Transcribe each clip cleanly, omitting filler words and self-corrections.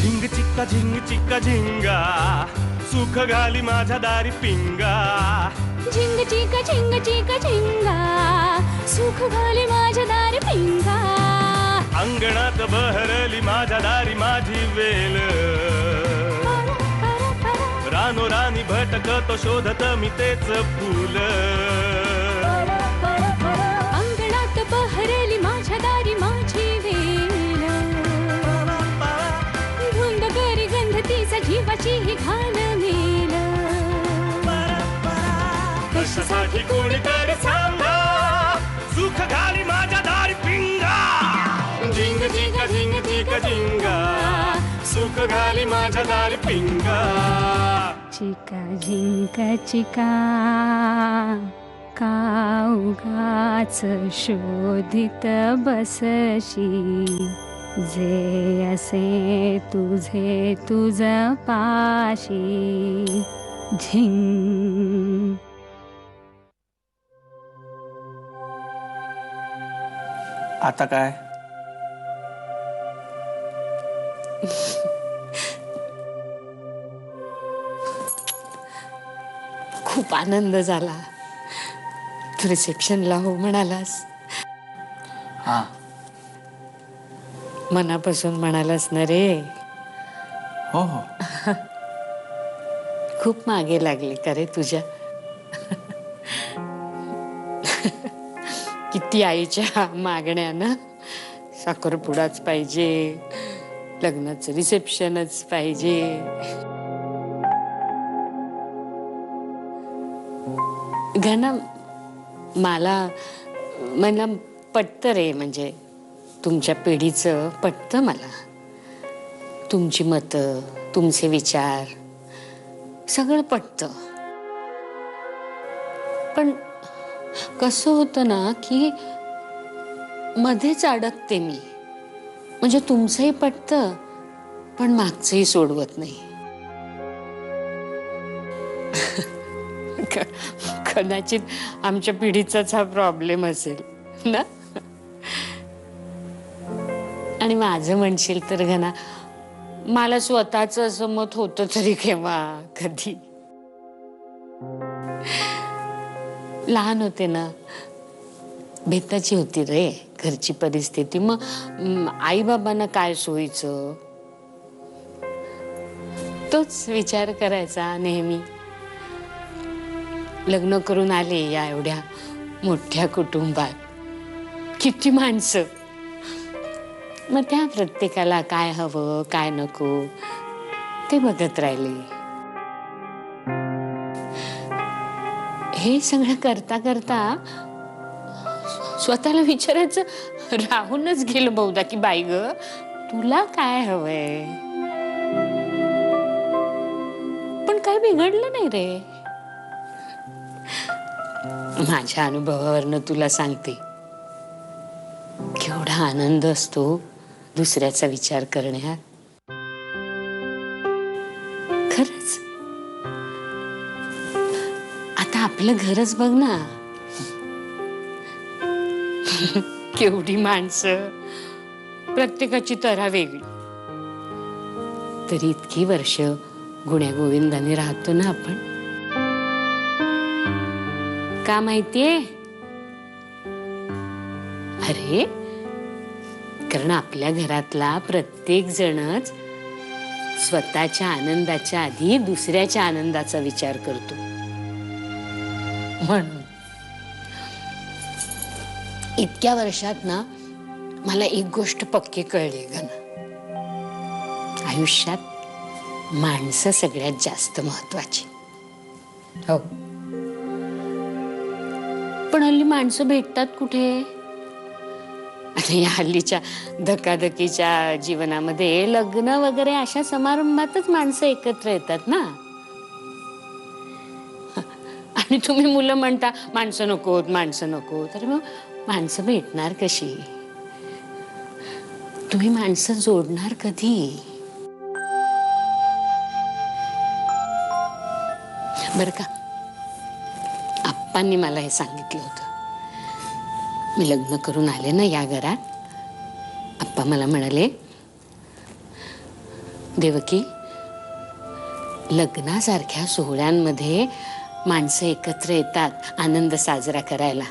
झिंग चिक्का झिंगा सुख घाली माझ्या दारी पिंगा झिंग चिका झिंगा सुख घाली माझ्या दारी पिंगा अंगणात बहरली माझ्या दारी माझी वेल रानो रानी भटकतो शोधत मी तेच फूल अंगणात बहरली माझ्या दारी माझी वेल धुंद करी गंध तिचा जीवाची ही घाण मेल कशासाठी कोणीतरी सांगा सुख घाली माझ्या दारी पिंगा झिंग चिका झिंगा सुख घाली माझ्या दारी पिंगा चिका झिंका चिका काउगाच शोधित बसशी जे असे तुझे तुझ पाशी झिंग. आता काय खूप आनंद झाला तू रिसेप्शनला हो म्हणालास. हा मनापासून म्हणालास ना रे. हो हो खूप मागे लागले का रे तुझ्या. किती आईच्या मागण्या ना. साखरपुडाच पाहिजे लग्नाचं रिसेप्शनच पाहिजे. घना मला पटतं रे. म्हणजे तुमच्या पिढीचं पटतं मला. तुमची मतं तुमचे विचार सगळं पटतं. पण कसं होतं ना की मध्येच अडकते मी. म्हणजे तुमचंही पटतं पण मागचंही सोडवत नाही. कदाचित आमच्या पिढीचाच हा प्रॉब्लेम असेल ना. आणि माझं म्हणशील तर घना मला स्वतःच असं मत होतं तरी केव्हा कधी. लहान होते ना बेताची होती रे घरची परिस्थिती. मग आई बाबांना काय सोयीचं तोच विचार करायचा नेहमी. लग्न करून आले या एवढ्या मोठ्या कुटुंबात. किती माणसं. मग त्या प्रत्येकाला काय हवं काय नको ते बघत राहिले. हे सगळं करता करता स्वतःला विचारायचं राहूनच गेलं बहुधा की बाई ग तुला काय हवंय. पण काय बिघडलं नाही रे. माझ्या अनुभवावरनं तुला सांगते केवढा आनंद असतो दुसऱ्याचा विचार करण्यात. खरंच आता आपलं घरच बघ ना. केवढी माणसं प्रत्येकाची तऱ्हा वेगळी. तरी इतकी वर्ष गुण्यागोविंदाने राहतो ना आपण. का माहितीये अरे कारण आपल्या घरातला प्रत्येक जणच स्वतःच्या आनंदाच्या आधी दुसऱ्याच्या आनंदाचा विचार करतो. म्हणून इतक्या वर्षात ना मला एक गोष्ट पक्की कळली गना. आयुष्यात माणसं सगळ्यात जास्त महत्वाची. हो पण हल्ली माणसं भेटतात कुठे. आणि हल्लीच्या धकाधकीच्या जीवनामध्ये लग्न वगैरे अशा समारंभातच माणसं एकत्र येतात ना. आणि तुम्ही मुलं म्हणता माणसं नकोत माणसं नको. तर मग माणसं भेटणार कशी. तुम्ही माणसं जोडणार कधी. बर का आप्पांनी मला हे सांगितलं होतं. मी लग्न करून आले ना या घरात. आप्पा मला म्हणाले देवकी, लग्नासारख्या सोहळ्यांमध्ये माणसं एकत्र येतात आनंद साजरा करायला,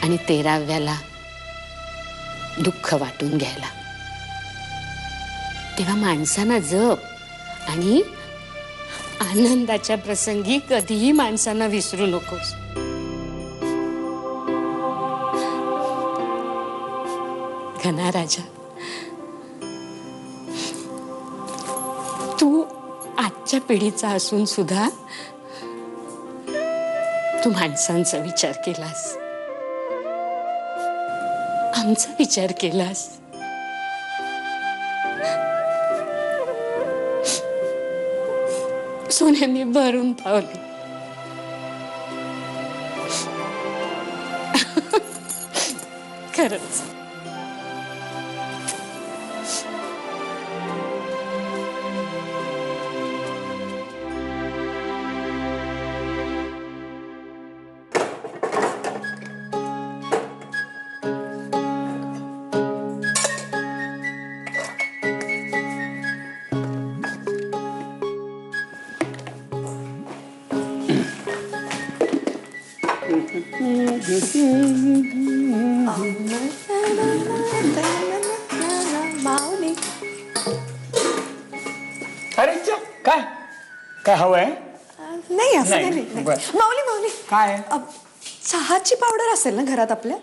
आणि 13व्याला दुःख वाटून घ्यायला. तेव्हा माणसांना जप, आणि आनंदाच्या प्रसंगी कधीही माणसांना विसरू नकोस. घना राजा, तू आजच्या पिढीचा असून सुद्धा तू माणसांचा विचार केलास, आमचा विचार केलास. सोन्याने भरून पावले. खरंच माऊली, अरे काय काय हवंय? नाही असं काही नाही, नाही. बरं. माऊली माऊली, काय चहाची पावडर असेल ना घरात आपल्या?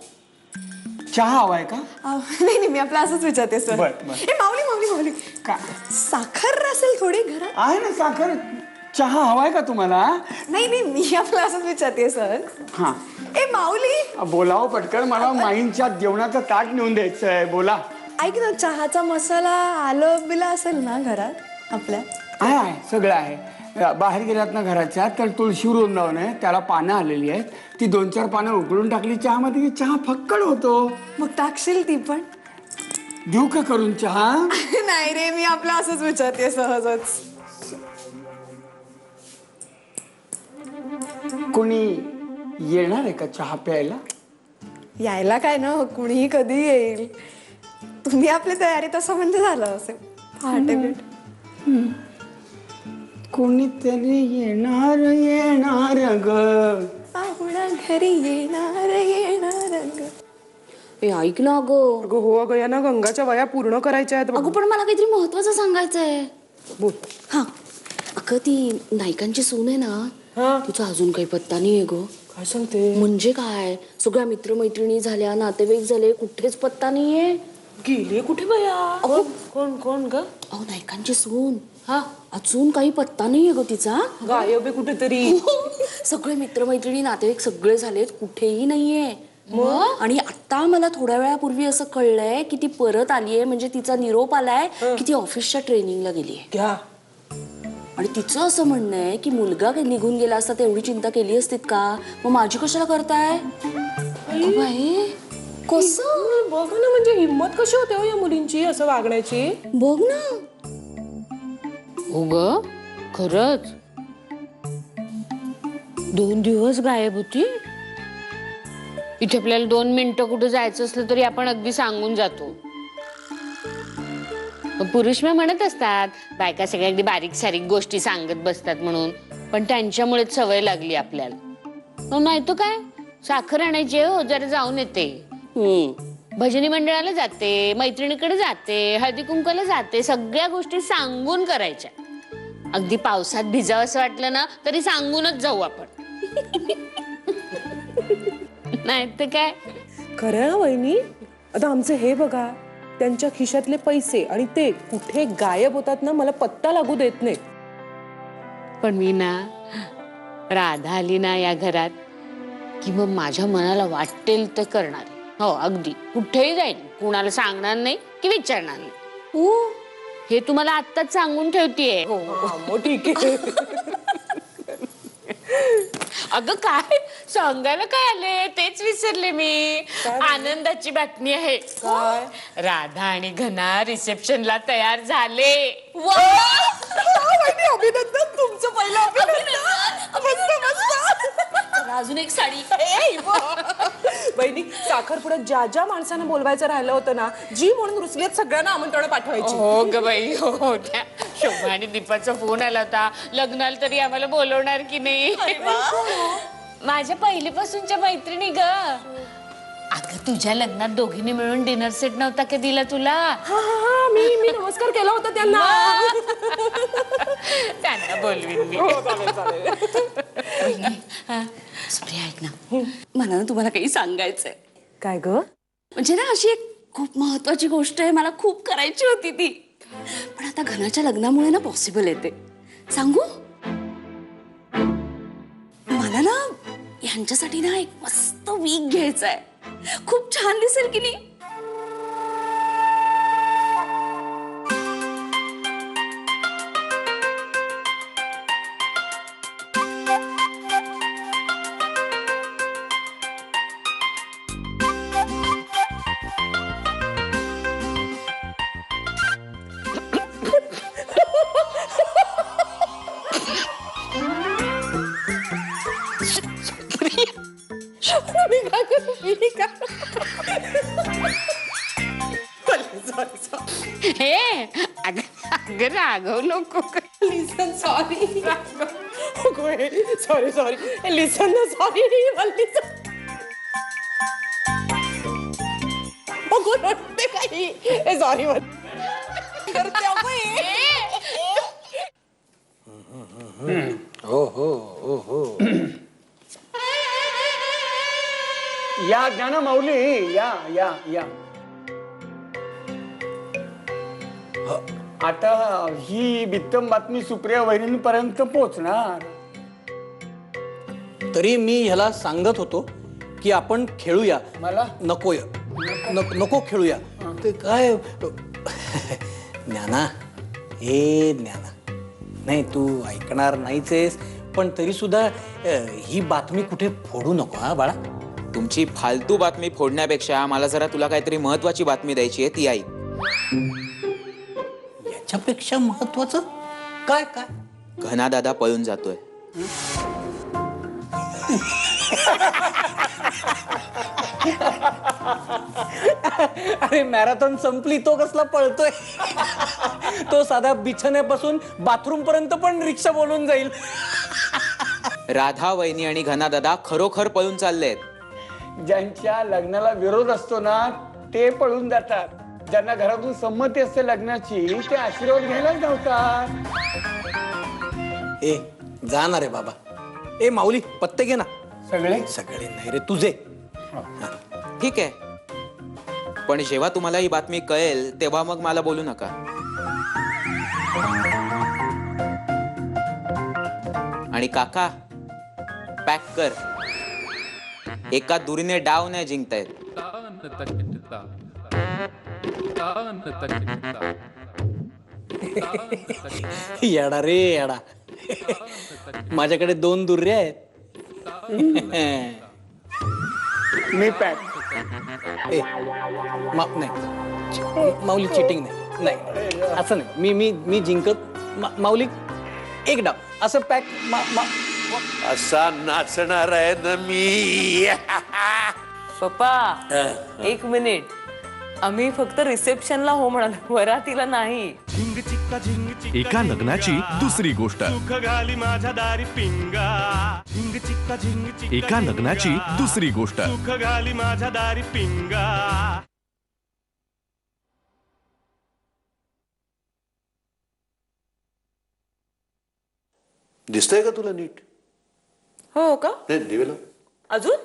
चहा हवाय का? नाही नाही, मी आपलं असंच विचारते सर. बरं, बरं. ए माऊली माऊली माऊली, काय साखर असेल थोडी घरात? आहे ना साखर. चहा हवाय का तुम्हाला? नाही नाही, मी आपलं असंच विचारते सर. हा, ए माऊली, बोलावं पटकन. मला माईंच्या जेवणाचं ताट नेऊन द्यायचं आहे. बोला. ऐक ना, चहाचा मसाला आलं बिला असेल ना घरात आपल्या? आहे सगळं आहे. बाहेर गेलात ना घराच्या, तर तुळशी वृंदावन आहे, त्याला पानं आलेली आहेत. ती 2-4 पानं उकळून टाकली चहामध्ये, चहा फक्कड होतो. मग टाकशील ती पण? देऊ का करून चहा? नाही रे, मी आपलं असंच विचारते सहजच. कोणी येणार आहे का चहा प्यायला? यायला काय ना, कुणीही कधी येईल. तुम्ही आपली तयारी तसं म्हणजे झालं असेल पहाटे भेट. कोणीतरी येणार येणार ग, पाहुणा घरी येणार येणार ग. ए ऐक ना अगं. अगं हो अगं, या ना गंगाच्या वया पूर्ण करायच्या आहेत. अगं पण मला काहीतरी महत्वाचं सांगायचंय. बोल. हा अगं, ती नायकांची सून आहे ना, हा, तिचा अजून काही पत्ता नाहीये ग. काय सांगते? म्हणजे काय, सगळ्या मित्रमैत्रिणी झाल्या, नातेवाईक झाले, कुठेच पत्ता नाहीये. गेले कुठे बया? कोण कोण ग? अहो नायकांची सून. हा अजून काही पत्ता नाहीये ग तिचा. गायब आहे कुठेतरी. सगळे मित्रमैत्रिणी नातेवाईक सगळे झालेत, कुठेही नाहीये. आणि आता मला थोड्या वेळापूर्वी असं कळलंय की ती परत आलीये, म्हणजे तिचा निरोप आलाय की ती ऑफिसच्या ट्रेनिंगला गेलीये. घ्या. आणि तिचं असं म्हणणं आहे की मुलगा निघून गेला असता तर एवढी चिंता केली असतीत का, मग माझी कशाला करताय? बाई कसं बघ ना, म्हणजे हिंमत कशी होते हो या मुलींची असं वागण्याची. बघ ना. हो ग, खरंच 2 दिवस गायब होती. इथे आपल्याला 2 मिनिटं कुठे जायचं असलं तरी आपण अगदी सांगून जातो. पुरुष मग म्हणत असतात बायका सगळ्या अगदी बारीक सारीक गोष्टी सांगत बसतात म्हणून, पण त्यांच्यामुळेच सवय लागली आपल्याला. नाही तो काय, साखर आणायची हो, जरा जाऊन येते. भजनी मंडळाला जाते, मैत्रिणीकडे जाते, हळदी कुंकाला जाते, सगळ्या गोष्टी सांगून करायच्या. अगदी पावसात भिजावं असं वाटलं ना तरी सांगूनच जाऊ आपण. नाही तर काय. खरं आहे वहिनी. आता आमचे हे बघा, त्यांच्या खिशातले पैसे आणि ते कुठे गायब होतात ना, मला पत्ता लागू देत नाही. पण मी ना, राधा आली ना या घरात की मग माझ्या मनाला वाटेल तर करणार. हो अगदी, कुठेही जाईल, कुणाला सांगणार नाही की विचारणार नाही. हे तुम्हाला आत्ताच सांगून ठेवतीये. हो ठीक आहे. अगं काय सांगायला काय आले तेच विसरले मी. आनंदाची बातमी आहे. काय? राधा आणि घना रिसेप्शनला तयार झाले. अभिनंदन, तुमचं पहिलं अभिनंदन. मस्त मस्त. अजून एक साडी. बहिणी साखरपुड्यात ज्या ज्या माणसांना बोलवायचं राहिलं होतं ना, जी म्हणून रुसलीत सगळ्यांना आमंत्रण पाठवायची. हो ग बाई हो. त्या शोभा आणि दीपाचा फोन आला होता, लग्नाला तरी आम्हाला बोलवणार की नाही. माझ्या पहिलीपासूनच्या मैत्रिणी ग. अगं तुझ्या लग्नात दोघींनी मिळून डिनर सेट नव्हता का दिला तुला? हा मी नमस्कार केला होता त्यांना. त्यांना बोलवीन मी. सुप्रिया ऐक ना, मला ना तुम्हाला काही सांगायचंय. काय ग? म्हणजे ना अशी एक खूप महत्वाची गोष्ट आहे, मला खूप करायची होती ती, पण आता घनाच्या लग्नामुळे ना पॉसिबल येते. सांगू? मला ना यांच्यासाठी ना एक मस्त वीक घ्यायचा आहे. खूप छान दिसेल की नाही? मी काय करू? मी काय? हे अगं रागव नको. लिसन सॉरी. सॉरी लिसन ना सॉरी. रडते काही. सॉरी करते या ज्ञाना माऊली या या या. आता ही बित्तम बातमी सुप्रिया वहिनींपर्यंत पोहोचणार. तरी मी ह्याला सांगत होतो की आपण खेळूया. मला नकोय नको खेळूया. ते काय ज्ञाना, हे ज्ञाना, नाही तू ऐकणार नाहीच आहेस, पण तरी सुद्धा ही बातमी कुठे फोडू नको हा बाळा. तुमची फालतू बातमी फोडण्यापेक्षा मला जरा तुला काहीतरी महत्वाची बातमी द्यायची आहे, ती ऐक. याच्यापेक्षा महत्वाचं काय? काय? घना दादा पळून जातोय. अरे मॅरेथॉन संपली, तो कसला पळतोय? तो साधा बिछाण्यापासून बाथरूम पर्यंत पण रिक्षा बोलून जाईल. राधा वहिनी आणि घना दादा खरोखर पळून चाललेत. ज्यांच्या लग्नाला विरोध असतो ना ते पळून जातात. ज्यांना घरातून संमती असते लग्नाची ते आशीर्वाद घ्यायलाच धावतात. ए जाणार रे बाबा. ए माऊली पत्ते घे ना. सगळे सगळे नाही रे, तुझे. ठीक आहे, पण जेव्हा तुम्हाला ही बातमी कळेल तेव्हा मग मला बोलू नका. आणि काका पॅक कर. एका दुरीने डाव नाही जिंकतायत. येडा रे येडा. माझ्याकडे 2 दुर्रे आहेत. मी पॅक. ए नाही माऊली, चिटिंग नाही असं नाही. मी मी मी जिंकत माऊली एक डाव असं पॅक. असा नाचणार आहे ना मी. पप्पा 1 मिनिट, आम्ही फक्त रिसेप्शनला हो म्हणालो, वरातीला नाही. झिंग चिक्का झिंग चिक्का एका लग्नाची दुसरी गोष्ट. सुख घाली माझ्या दारी पिंगा. झिंग चिक्का झिंग चिक्का एका लग्नाची दुसरी गोष्ट. सुख घाली माझ्या दारी पिंगा. दिसतंय का तुला नीट? हो का? नाही दिवेला अजून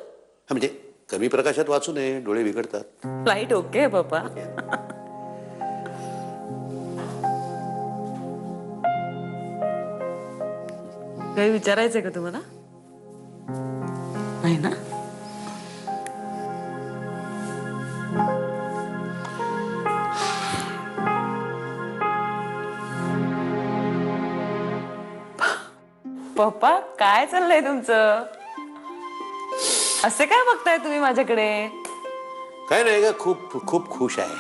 म्हणजे कमी प्रकाशात वाचू नये, डोळे बिघडतात. लाईट ओके पप्पा. काही विचारायचंय का तुम्हाला? नाही ना? पप्पा काय चाललंय तुमचं? असे काय बघताय तुम्ही माझ्याकडे? काय नाही का, खूप खूप खुश आहे.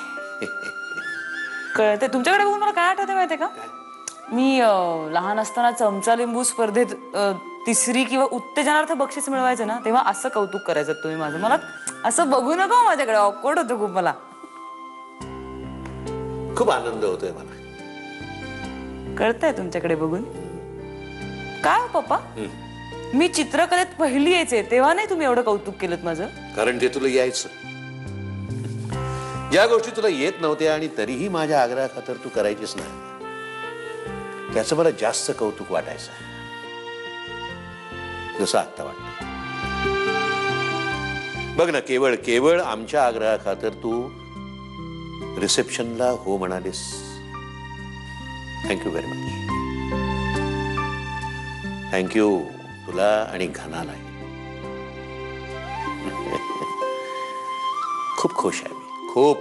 कळते. तुमच्याकडे बघून मला काय आठवते माहितीये का? मी लहान असताना चमचा लिंबू स्पर्धेत तिसरी किंवा उत्तेजनार्थ बक्षीस मिळवायचं ना तेव्हा असं कौतुक करायचं तुम्ही माझं. मला असं बघू नका माझ्याकडे, ऑकवर्ड होतं खूप मला. खूप आनंद होतोय मला. कळतंय तुमच्याकडे बघून. काय हो पप्पा, मी चित्रकलेत पहिली यायचे तेव्हा नाही तुम्ही एवढं कौतुक केलं माझं? कारण ते तुला यायचं. ज्या गोष्टी तुला येत नव्हत्या आणि तरीही माझ्या आग्रहाखातर तू करायचीस ना, त्याचं मला जास्त कौतुक वाटायचं, जसं आत्ता वाटत. बघ ना, केवळ केवळ आमच्या आग्रहाखातर तू रिसेप्शनला हो म्हणालीस. Thank you very much. थँक्यू तुला आणि घनाला. खूप खुश आहे मी, खूप.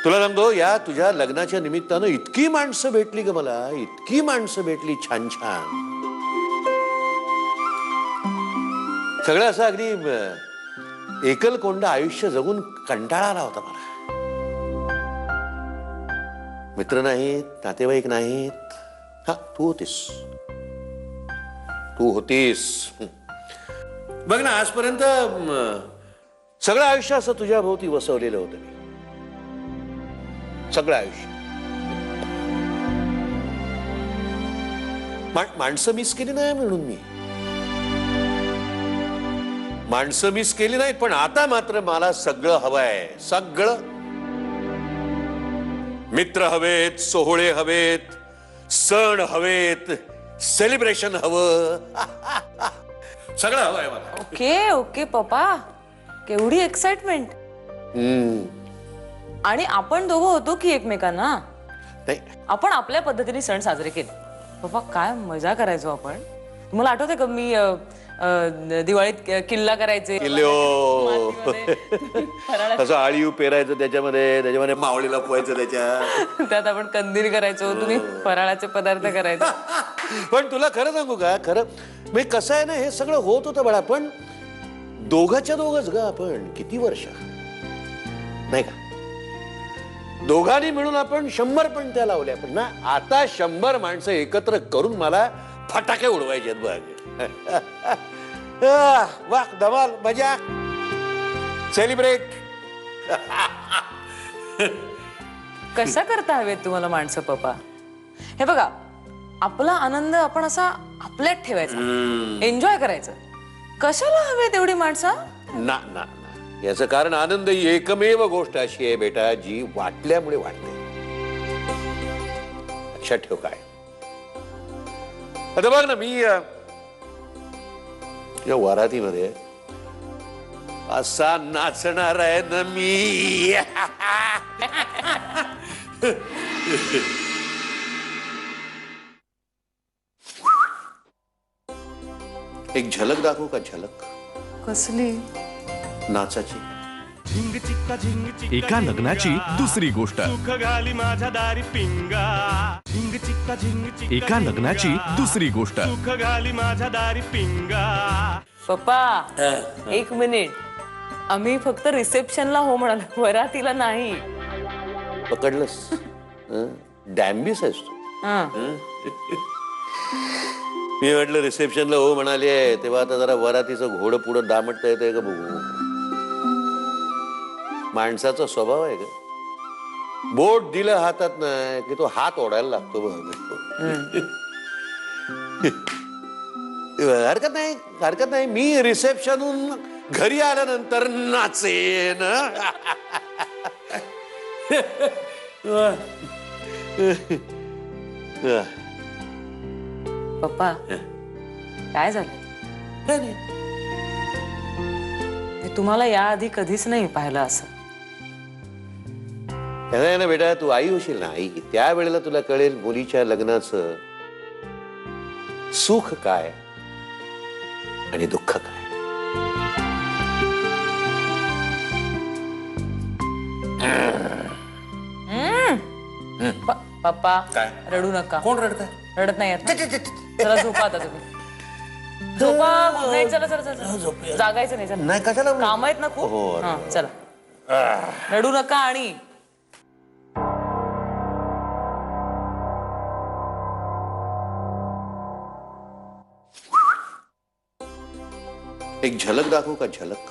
तुला सांगतो, या तुझ्या लग्नाच्या निमित्तानं इतकी माणसं भेटली ग मला, इतकी माणसं भेटली छान छान. सगळं असं अगदी एकलकोंडा आयुष्य जगून कंटाळा आला होता मला. मित्र नाहीत, नातेवाईक नाहीत. हा, तू होतीस, तू होतीस. बघ ना, आजपर्यंत सगळं आयुष्य असं तुझ्या भोवती वसवलेलं होतं मी. सगळं आयुष्य. माणसं मिस केली नाही म्हणून मी, माणसं मिस केली नाहीत, पण आता मात्र मला सगळं हवंय. सगळं. मित्र हवेत, सोहळे हवेत, सण हवेत, सेलिब्रेशन हवं. सगळं हवंय मला. ओके ओके पप्पा, केवढी एक्साइटमेंट. आणि आपण दोघं होतो की एकमेकांना. आपण आपल्या पद्धतीने सण साजरे केले. पप्पा काय मजा करायचो आपण. तुम्हाला आठवतंय का मी दिवाळीत किल्ला करायचे, असं आळीव पेरायचं, त्याच्यामध्ये मावळीला पोहायचं, त्यात आपण कंदील करायचो, तुम्ही फराळाचे पदार्थ करायचे. पण तुला खरं सांगू का, खरं म्हणजे कसं आहे ना, हे सगळं होत होतं बाळा, पण दोघाच्या दोघच ग. आपण किती वर्ष नाही का, दोघांनी मिळून आपण 100 पण त्या लावल्या. पण ना, आता 100 माणसं एकत्र करून मला फटाके उडवायचे बघ. वा, धमाल, मजा, सेलिब्रेट. कसा करता हवेत तुम्हाला माणसं पप्पा? हे बघा, आपला आनंद आपण असा आपल्यात ठेवायचा, एन्जॉय करायचं. कशाला हवे तेवढी माणसं? ना ना, याचं कारण आनंद ही एकमेव गोष्ट अशी आहे बेटा, जी वाटल्यामुळे वाटते. लक्षात ठेव. काय आता बघ ना, मी या वरातीमध्ये असा नाचणार आहे ना मी. एक झलक दाखवू का? झलक कसली? नाचाची. एका लग्नाची दुसरी गोष्ट. सुख घाली माझ्या दारी पिंगा. झिंग चिक्का झिंग चिक्का. एका लग्नाची दुसरी गोष्ट. सुख घाली माझ्या दारी पिंगा. पप्पा एक मिनिट, आम्ही फक्त रिसेप्शनला हो म्हणालो, वरातीला नाही. पकडलंस? डॅम्बिस आहेस तू. मी म्हटलं रिसेप्शनला हो म्हणाले, तेव्हा आता जरा वरातीचं घोडं पुढं दामटता येतंय का बघू. माणसाचा स्वभाव आहे का, बोट दिलं हातात नाही की तो हात ओढायला लागतो बघ. हरकत नाही, हरकत नाही. मी रिसेप्शनहून घरी आल्यानंतर नाचेन. पप्पा काय झालं? मी तुम्हाला याआधी कधीच नाही पाहिलं असं. आहे ना बेटा, तू आई होशील ना, आई. त्या वेळेला तुला कळेल मुलीच्या लग्नाचं सुख काय आणि दुःख काय. पप्पा रडू नका. कोण रडत? रडत नाही येत. चला झोपा आता तुम्ही. झोपा. नाही, चला चला चला, जागायचं नाही. चला, नाही कशाला, काम आहेत ना खूप. हा, चला, रडू नका. आणि एक झलक दाखवू का? झलक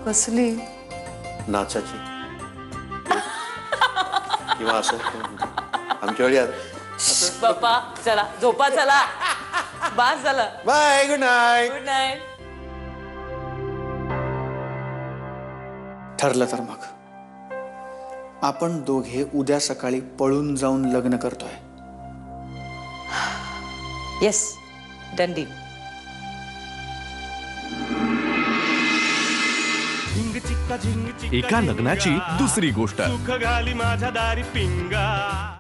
कसली? नाचाची किंवा असं आमच्या वेळी पप्पा चला झोपा, चला बास झालं. Bye, good night. Good night. ठरलं तर मग आपण दोघे उद्या सकाळी पळून जाऊन लग्न करतोय. Yes, done deal. झिंग चिक्का झिंग चिक्का एका लग्नाची दुसरी गोष्ट. सुख घाली माझ्या दारी पिंगा.